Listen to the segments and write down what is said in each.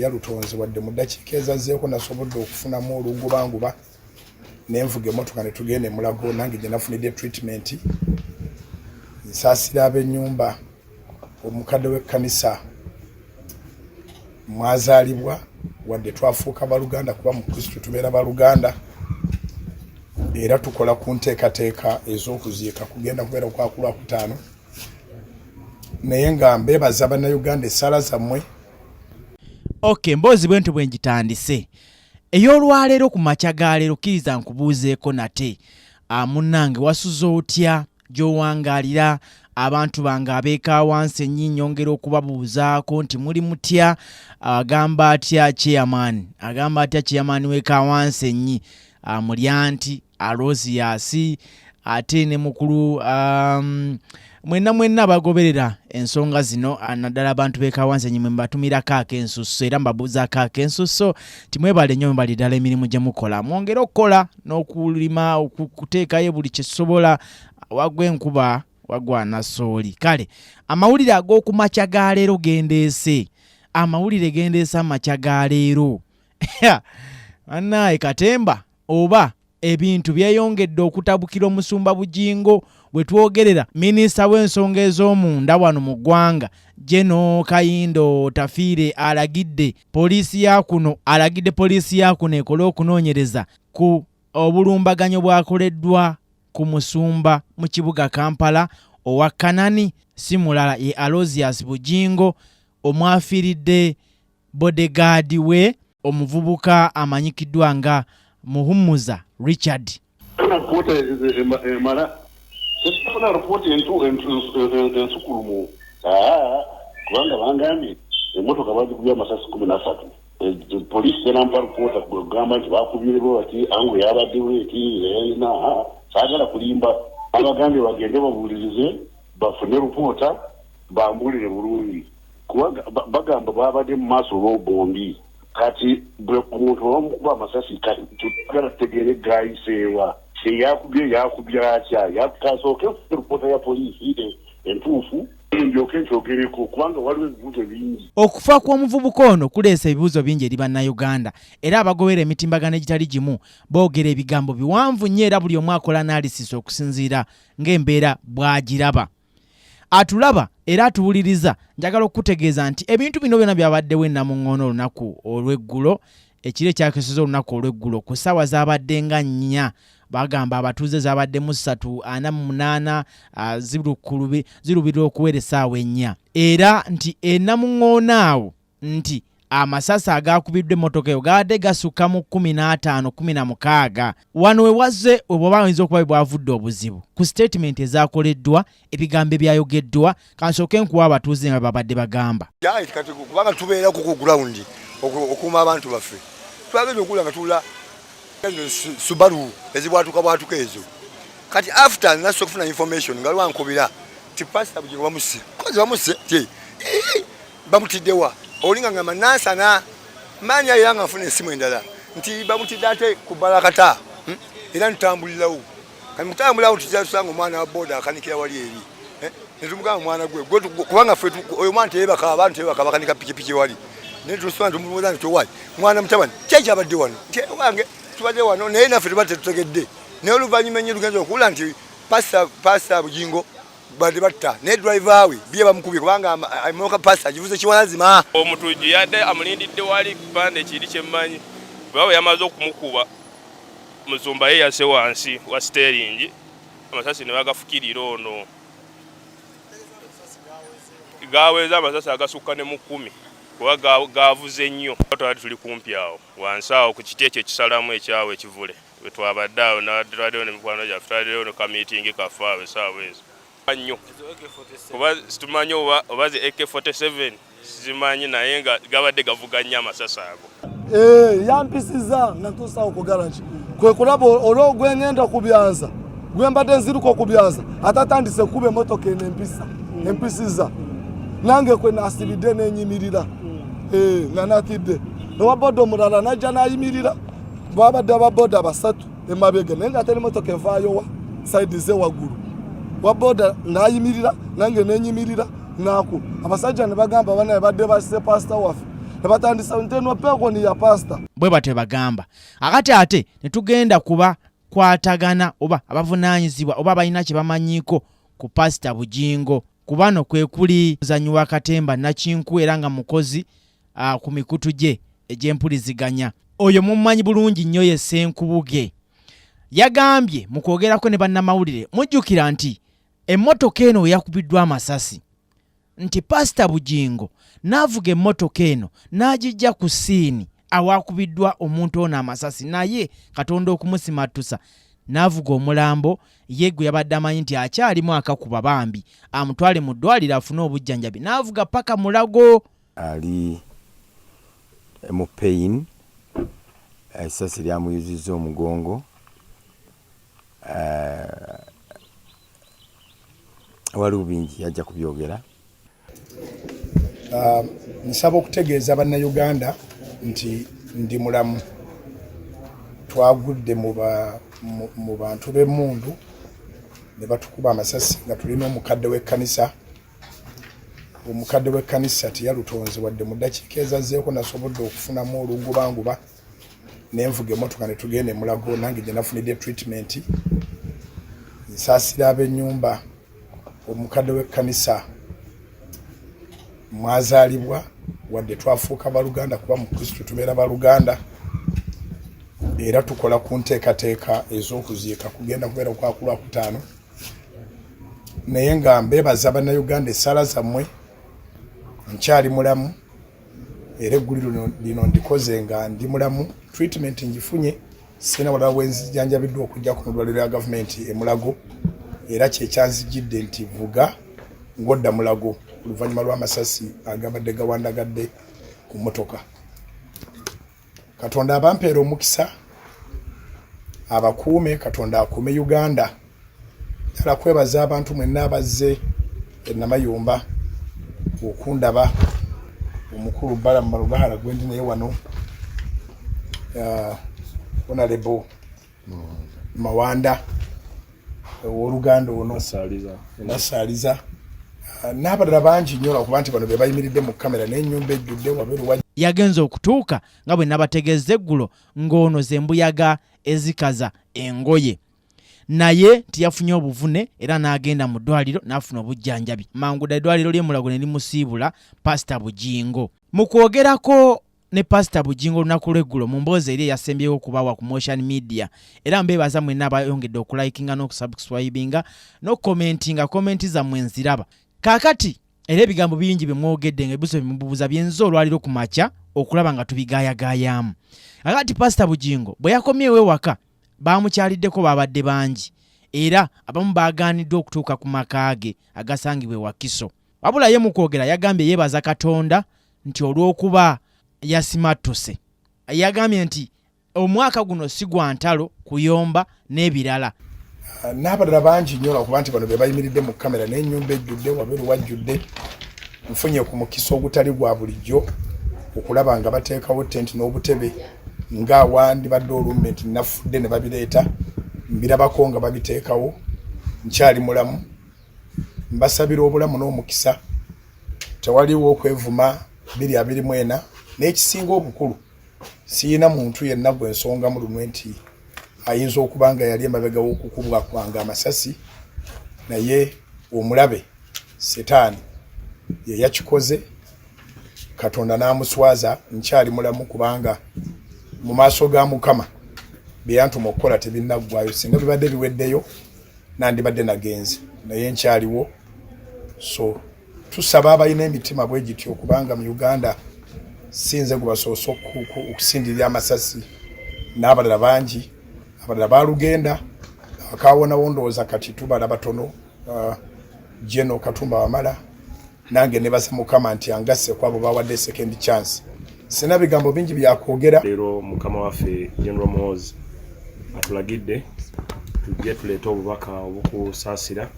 yalutonze wadde mu ddakiika ezazzeeko nasobodde okufunamu olungubanguba nenvuga emmotoka ne tugenda Mulago nange gye nafunidde treatment nsaasira ab'ennyumba omukadde w'ekkanisa mwazaalibwa wadde twafuuka baluganda kuba mu Kristo tubeera baluganda era tukola ku nteekateeka ez'okuziika kugenda kubeera kwa Lwakutaano naye nga mbeebaza bannayuganda essala zammwe. Okay, mbozi bwentu bwenjitandise. Ey'olwaleero ku makya ga leero kkiriza nkubuuzeeko nate. Munnange wasuza otya gy'owangaalira abantu bange abeeka wansi ennyo nyongera okubabuuzaako nti muli mutya agamba atya chairman w'eka wansi ennyi mulya nti Alosiasi ate ne mukulu mwenna bagoberera ensonga zino naddala abantu b'eka wansi ennyi mbatumirako ak'ensusso era mbabuuzaako ak'ensusso timwebale nnyo mbali ddala emirimu gye mukola mwongere okukola n'okulima okuteekayo buli kye tusobola wagwa enkuba wagwa nasooli. Kale amawulire ag'oku makya ga leero gendeese amakya ga leero annaye katemba oba ebintu byeyongedde okutabukira omusumba Bugingo bwe twogerera minisita w'ensonga ez'omunda wano mu ggwanga Minisita Otafire alagidde poliisi ya kuno ekole okunoonyereza ku obulumbaganyo bwakoleddwa ku musumba mu kibuga Kampala owa Kanani si mulala ye Alosiasi Bugingo omwafiiridde bodegaadi we omuvubuka amanyikiddwa nga Muhumuza Richard. Esitafuna ripoti ensukulumu kubanga bangambye emmotoka kubyamasasi 13 poliisi yanampa ripota kugamba nti bakubirebo bati angu yabaddewo eti saagala kulimba abagambye bagende babuulirize bafune ripota bambulire bulungi kubanga bagamba babadde mu maaso olw'obombi kati bwe omuntu omukuba amasasi tugala tutegeere gayiseewa yakubye atya yakasooke ripota ya poliisi entuufu ndyoke nkyogereko kubanga waliwo ebibuuzo bingi. Okufa kw'omuvubuka ono kuleese ebibuuzo bingi eri bannayuganda era abagobera emitimbagano egitali gimu boogera ebigambo biwanvu nnyo era buli omu akola analysis okusinziira ng'embeera bw'agiraba. Atulaba era atuwuliriza njagala okutegeeza nti ebintu bino byonna byabaddewo ennamuŋŋoono olunaku olw'eggulo ekiro ekyakeseza olunaku olw'eggulo ku ssaawa zaabadde nga 4 bagamba abatuuze zaabadde mu 3:48 zirubirira okuwera essaawa 4 era nti ennamuŋŋoono awo nti amasasi agakubiddwa emmotoka eyo gaadde gasukka mu 15-16 wano we wazze obwoba oyinza okuba bwavudde obuzibu ku statement ezakoleddwa ebigambo ebyayogeddwa kansooke nkuwa abatuuze nga babadde bagamba kati kubanga tubeera ku ground okuuma abantu baffe twagenda okula nga tula Subaru ezibwatuka ezo kati after naso kufuna information nga lwankubira ti pastor Bugingo bamuse bamutiddewa olinga nga manasana manya yanga afuna esimu endala nti bamutidde ate kubalakata era ntambulirawo kati mutambulirawo tujasanga omwana wa boda akanikira wali eri netumugamba mwana gwe kubanga ffe oyo mwana teyebaka abantu teyebaka bakanika pikipiki wali netusanga tumubuuza nti owali mwana mutabani kyaki abadde wano nti wange tubadde wano naye naffe tubadde tetutegedde naye oluvannyuma ennyo lugenza okuwula nti pastor Bugingo badde batta ne driver we bye bamukubye kubanga amooka pastor agivuze kiwanazima omutuuji yadde amulindidde wali kupande ekiri kyemmanyi bwe yamaze okumukuba musumba ye yase wansi wa steering amasasi ne bagafukirira ono gaweza amasasi agasukka ne mu 10 kuba gavuze nnyo twali tuli kumpi awo wansi awo ku kiti ekyo ekisalamu ekyawo ekivule bwe twabadde awo natwaliwo nemikwano gyaffe twaliwo nekamiitingi kaffe awo esaawa ezo nnyo kuba situmanyi oba zi AK-47 sizimanyi naye nga gabadde gavuga nnyo amasasi ago yampisiza nga ntuusawo kugala ki kwe kulaba olwo gwengenda kubyaza gwembadde nziruka okubyaza atatandise kuba emmotoka eno empisiza nange kwe nasibidde n'enyimirira nga natidde owaboda omulala najja nayimirira babadde ababoda 3 emabega naye nga teri emmotoka evaayowa saidi ze waggulu waboda nayimirira nange nenyimirira naku abasajja ne bagamba banaye badde basse pastor waffe batandisa nteno peko ni ya pasta bwe batwe bagamba akati ate netugenda kuba kwatagana oba abavunanyizibwa oba balina kye bamanyiko ku Pastor Bugingo kubano kwe kuli zanyuwa katemba nakinku era nga mukozi ku mikutu gye egy'empuliziganya oyo mumanyi bulungi nnyo ye Senkubuge yagambye mu kwogerako ne bannamawulire mujjukira nti emmotoka eno yakubiddwa amasasi nti Pastor Bugingo n'avuga emmotoka eno n'agijja ku siini awakubiddwa omuntu ono amasasi naye Katonda okumusimatusa n'avuga omulambo ye gwe yabadde amanyi nti akyalimu akakuba bambi amutwale mu ddwaliro afune obujjanjabi n'avuga paka Mulago ali mu pain esasi lyamuyuzizza omugongo waliwo bingi yajja kubyogera nsaba okutegeeza bannayuganda nti ndi mulamu twagudde mu bantu b'emmundu ne batukuba amasasi nga tulina omukadde w'ekkanisa teyalutonze wadde mu ddakiika ezazzeeko nasobodde okufunamu olugubanguba nenvuga emmotoka ne tugenda e Mulago nange gye nafunidde treatment nsaasira ab'ennyumba omukadde w'ekkanisa mwazaalibwa wadde twafuuka baluganda kuba mu Kristo tubeera baluganda era tukola ku nteekateeka ez'okuziika kugenda kubeera kwa Lwakutaano naye nga mbeebaza bannayuganda essala zammwe nkyali mulamu era egguliro lino ndikoze nga ndi mulamu treatment ngifunye sina walala bwenzijjanjabiddwa okujja ku ddwaliro ya gavumenti e Mulago era kyekyanzijjidde nti vuga ng'odda Mulago oluvannyuma lw'amasasi agabadde gawandagadde ku mmotoka. Katonda abampeera omukisa abakuume, Katonda akuume Uganda. Ddala kwebaza abantu mwenna abazze e Namayumba okundaba omukulu Balamu Malubahala gwendi naye wano Honorable Mawanda ow'oluganda ono nasaaliza n'abalala bangi nnyo okuba nti bano be bayimiridde mu kamera n'ennyumba ejjudde wabeeru wa yagenza okutuuka nga bwe nabategeeza eggulo ng'ono ze mbuyaga ezikaza engoye naye tiyafunye obuvune era n'agenda mu ddwaliro n'afuna obujjanjabi mangu dda eddwaliro ly'e Mulago ne limusiibula Pastor Bugingo. Mu kwogerako ne Pastor Bugingo olunaku lw'eggulo mu mboozi eri eyasembyewo okubawa ku motion media era mbeebaza mwenna abayongedde okulikinga n'okusubscribinga n'okukomentinga komenti zammwe nziraba. Kaakati era ebigambo bingi bye mwogedde ng'ebibuuzo bimubuuza byenza olwaliro ku makya okulaba nga tubigaayagaayamu. Kakati Pastor Bugingo bwe yakomyewo ewaka baamukyaliddeko babadde bangi era abamu baagaaniddwa okutuuka ku maka ge agasangibwa Wakiso. Wabula ye mu kwogera yagambye yeebaza Katonda nti olw'okuba yasimatuse. Yagambye nti omwaka guno si gwa ntalo kuyomba n'ebirala. N'abalala bangi nnyo okuba nti bano be bayimiridde mu kamera n'ennyumba ejjudde wabeeru wajjudde nfunye ku mukisa ogutali gwa bulijjo okulaba nga bateekawo tenti n'obutebe nga wandibadde olumbe nti nafudde ne babireeta mbirabako nga babiteekawo nkyali mulamu mbasabira obulamu n'omukisa tewaliwo okwevuma 2024 n'ekisinga obukulu siyina muntu yenna gwe nsonga mu lunwe nti ayinza okuba nga yali emabega w'okukubwa kwange amasasi naye omulabe setaani ye yakikoze Katonda n'amuswaza nkyali mulamu kubanga mu maaso ga Mukama bye yantuma okukola tebinnaggwayo singa bibadde biweddeyo nandibadde nagenze naye nkyaliwo. So tusaba abalina emitima bwe gityo okubanga mu Uganda sinze gubasoose okusindirira amasasi n'abalala bangi abalala balugenda akawona ndowooza kati tubala batono Jeno Katumba Wamala nange ne basa Mukama nti angasse kwabo bawadde second chance. Sina bigambo bingi byakwogera. Leero Mukama waffe General Muhumuza atulagidde tujje tuleeta obubaka obukusaasira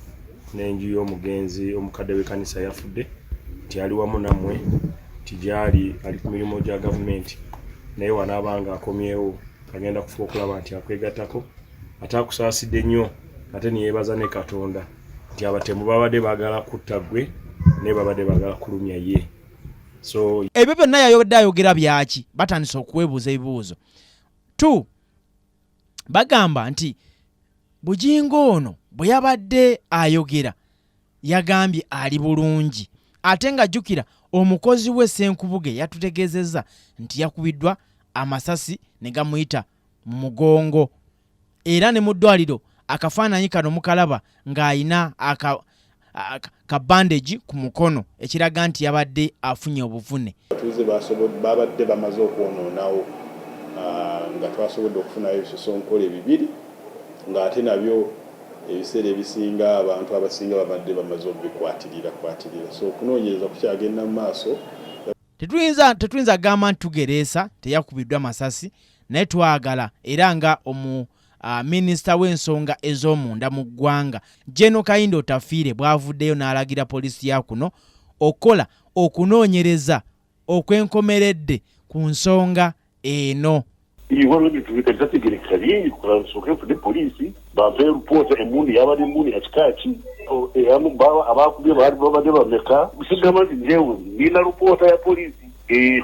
n'enju y'omugenzi omukadde w'ekkanisa yafudde nti ali wamu nammwe nti gyali ali ku mirimu gya gavumenti naye wanaabanga akomyewo agenda kufuba okulaba nti akwegattako ate akusaasidde nnyo ate niyeebaza ne Katonda nti abatemu babadde baagala kutta ggwe naye babadde baagala kulumya ye. So ebyo byonna yayogera byaki batandise okuwebuuza ebibuuzo. 2 bagamba nti Bugingo ono bwe yabadde ayogera yagambye ali bulungi, ate nga jjukira omukozi we Ssenkubuge yatutegeezezza nti yakubiddwa amasasi ne gamuyita mu mugongo, era ne mu ddwaliro akafaananyi kano mukalaba ng'ayina ka bandage ku mukono ekiraga nti yabadde afunye obuvune. Tuze babadde bamaze okwonoonawo nga twasobodde okufunayo ebisusonkole 2 ng'ate nabyo ebiseera ebisinga abantu abasinga babadde bamaze okubikwatirira. So okunoonyereza kukyagenda mu maaso. Tetuyinza gamba nti tugereesa teyakubiddwa masasi, naye twagala era nga minisita w'ensonga ez'omunda mu ggwanga Minisita Otafire bw'avuddeyo n'alagira poliisi ya kuno okukola okunoonyereza okwenkomeredde ku nsonga eno. Iwano tubikategerekera bingi kulansoke fune poliisi bampe ripota emundi yabali muni akikaki yamu baba abakubye bali babade bameka bisigama nti njewe nina ripota ya poliisi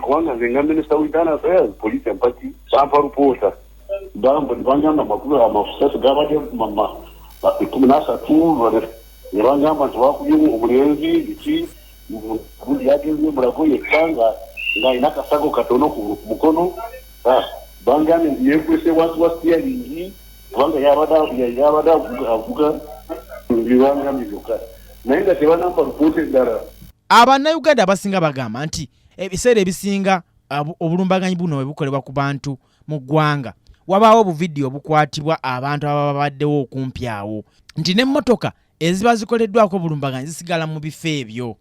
kubanga nze nga minisita w'intana affairs poliisi empaki bampa ripota bambo nibangamba makulu amafusasi gabade mama 13 nibangamba nti bakubye obulenzi biki ubundi yagenze mulago yekanga ng'ayina akasago katono ku mukono bangane yekwese watu wasiyali kubanga yabada avuga bibanga mizoka nayenga tebanamba ripoti endala. Abannayuganda abasinga bagamba nti ebiseera ebisinga obulumbaganyi buno bwe bukolebwa ku bantu mu ggwanga wabaawo obuvidiyo obukwatibwa abantu ababaddewo okumpi awo, nti n'emmotoka eziba zikoleddwako obulumbaganyi zisigala mu bifo ebyo,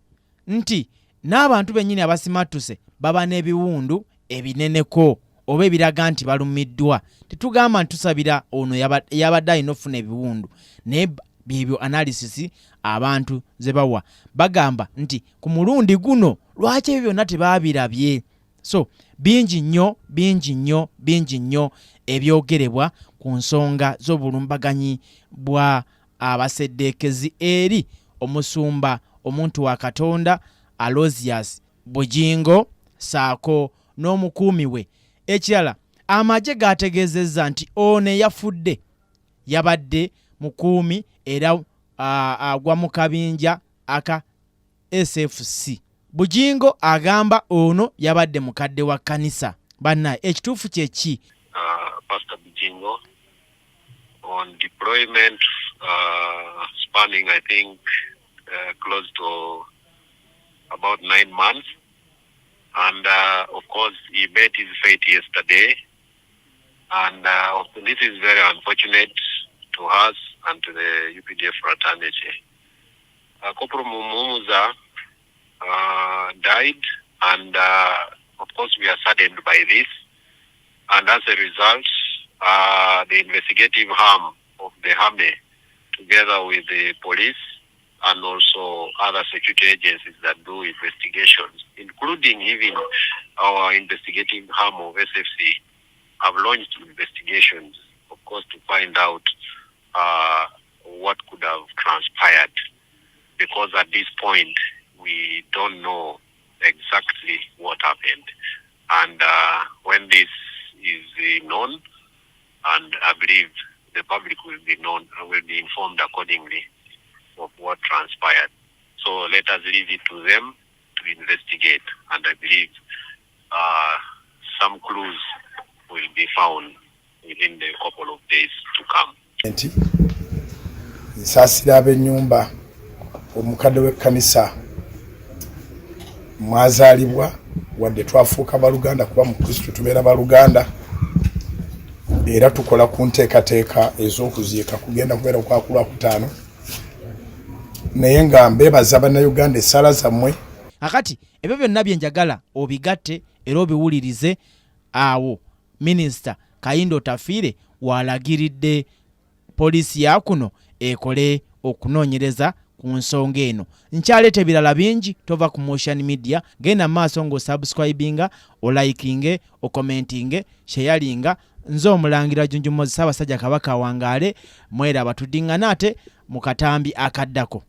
nti n'abantu bennyini abasimattuse baba n'ebiwundu ebineneko oba ebiraga nti balumiddwa. Tetugamba nti tusabira ono yabadde alina ofuna ebiwundu, naye byebyo analysis abantu ze bawa. Bagamba nti ku mulundi guno lwaki ebyo byonna tebaabirabye. So bingi nnyo ebyogerebwa ku nsonga z'obulumbaganyi bwa abaseddeekezi eri omusumba omuntu wa Katonda Aloysius Bugingo saako n'omukuumi we. Ekirala amagye gategeezezza nti ono eyafudde yabadde mukuumi era agwa mu kabinja aka SFC. Bugingo agamba ono yabadde mukadde wa kkanisa. Bannaye ekituufu kye ki? Pastor Bugingo on deployment spanning I think close to about 9 months. And of course, he met his fate yesterday. And this is very unfortunate to us and to the UPDF fraternity. Corporal Muhumuza died, and of course, we are saddened by this. And as a result, the investigative arm of the Army, together with the police, and also other security agencies that do investigations, including even our investigative arm of SFC, have launched investigations, of course, to find out what could have transpired. Because at this point, we don't know exactly what happened. And when this is known, and I believe the public will be informed accordingly of what transpired. So let us leave it to them to investigate, and I believe some clues will be found within the couple of days to come. Nsasira ab'ennyumba omukadde w'ekkanisa mwazaalibwa wadde twafuuka baluganda kuba mu Kristo tubeera baluganda era tukola ku nteekateeka ez'okuziika kugenda kubeera kwa Lwakutaano naye nga mbeebaza bannayuganda essaala zammwe. Akati ebyo byonna bye njagala obigatte era obiwulirize awo Minisita Otafire walagiridde poliisi ya kuno ekole okunoonyereza ku nsonga eno. Nkyaleeta ebirala bingi, tova ku Motion Media, genda maaso ng'osubscribinga, olikinge, okomentinge, sharinga. Nze omulangira Muhumuza Ssaabasajja Kabaka wangaale, mweraba tuddingana ate mu katambi akaddako.